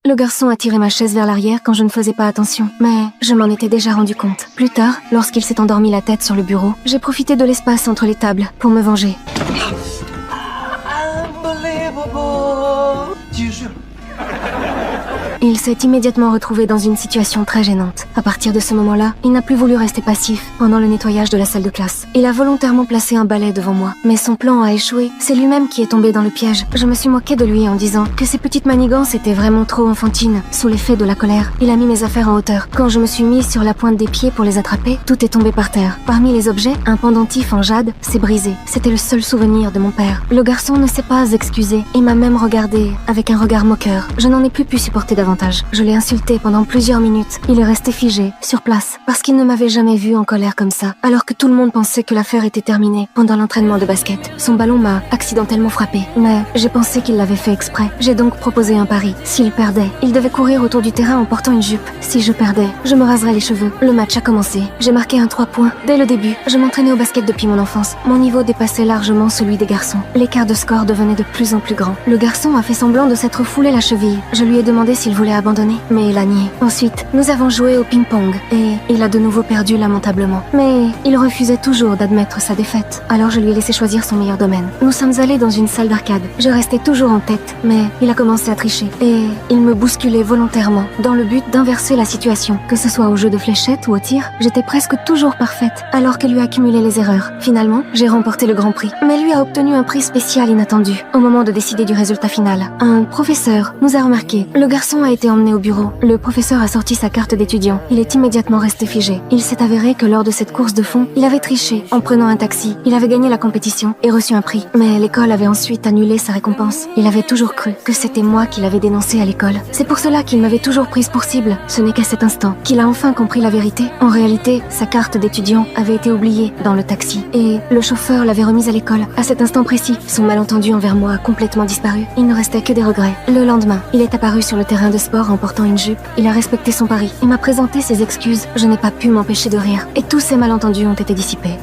Le garçon a tiré ma chaise vers l'arrière quand je ne faisais pas attention, mais je m'en étais déjà rendu compte. Plus tard, lorsqu'il s'est endormi la tête sur le bureau, j'ai profité de l'espace entre les tables pour me venger. Unbelievable. Tu jures? Il s'est immédiatement retrouvé dans une situation très gênante. À partir de ce moment-là, il n'a plus voulu rester passif pendant le nettoyage de la salle de classe. Il a volontairement placé un balai devant moi, mais son plan a échoué. C'est lui-même qui est tombé dans le piège. Je me suis moquée de lui en disant que ses petites manigances étaient vraiment trop enfantines. Sous l'effet de la colère, il a mis mes affaires en hauteur. Quand je me suis mise sur la pointe des pieds pour les attraper, tout est tombé par terre. Parmi les objets, un pendentif en jade s'est brisé. C'était le seul souvenir de mon père. Le garçon ne s'est pas excusé et m'a même regardé avec un regard moqueur. Je n'en ai plus pu supporter davantage. Je l'ai insulté pendant plusieurs minutes. Il est resté figé, sur place, parce qu'il ne m'avait jamais vu en colère comme ça, alors que tout le monde pensait que l'affaire était terminée. Pendant l'entraînement de basket, son ballon m'a accidentellement frappé, mais j'ai pensé qu'il l'avait fait exprès. J'ai donc proposé un pari. S'il perdait, il devait courir autour du terrain en portant une jupe. Si je perdais, je me raserais les cheveux. Le match a commencé. J'ai marqué un 3 points. Dès le début, je m'entraînais au basket depuis mon enfance. Mon niveau dépassait largement celui des garçons. L'écart de score devenait de plus en plus grand. Le garçon a fait semblant de s'être foulé la cheville. Je lui ai demandé s'il voulait abandonner, mais il a nié. Ensuite, nous avons joué au ping-pong et il a de nouveau perdu lamentablement. Mais il refusait toujours d'admettre sa défaite. Alors je lui ai laissé choisir son meilleur domaine. Nous sommes allés dans une salle d'arcade. Je restais toujours en tête, mais il a commencé à tricher et il me bousculait volontairement dans le but d'inverser la situation. Que ce soit au jeu de fléchettes ou au tir, j'étais presque toujours parfaite alors que lui accumulait les erreurs. Finalement, j'ai remporté le grand prix, mais lui a obtenu un prix spécial inattendu. Au moment de décider du résultat final, un professeur nous a remarqué. Le garçon a été emmené au bureau. Le professeur a sorti sa carte d'étudiant. Il est immédiatement resté figé. Il s'est avéré que lors de cette course de fond, il avait triché en prenant un taxi. Il avait gagné la compétition et reçu un prix. Mais l'école avait ensuite annulé sa récompense. Il avait toujours cru que c'était moi qui l'avais dénoncé à l'école. C'est pour cela qu'il m'avait toujours prise pour cible. Ce n'est qu'à cet instant qu'il a enfin compris la vérité. En réalité, sa carte d'étudiant avait été oubliée dans le taxi et le chauffeur l'avait remise à l'école. À cet instant précis, son malentendu envers moi a complètement disparu. Il ne restait que des regrets. Le lendemain, il est apparu sur le terrain de sport en portant une jupe. Il a respecté son pari. Il m'a présenté ses excuses. Je n'ai pas pu m'empêcher de rire. Et tous ces malentendus ont été dissipés.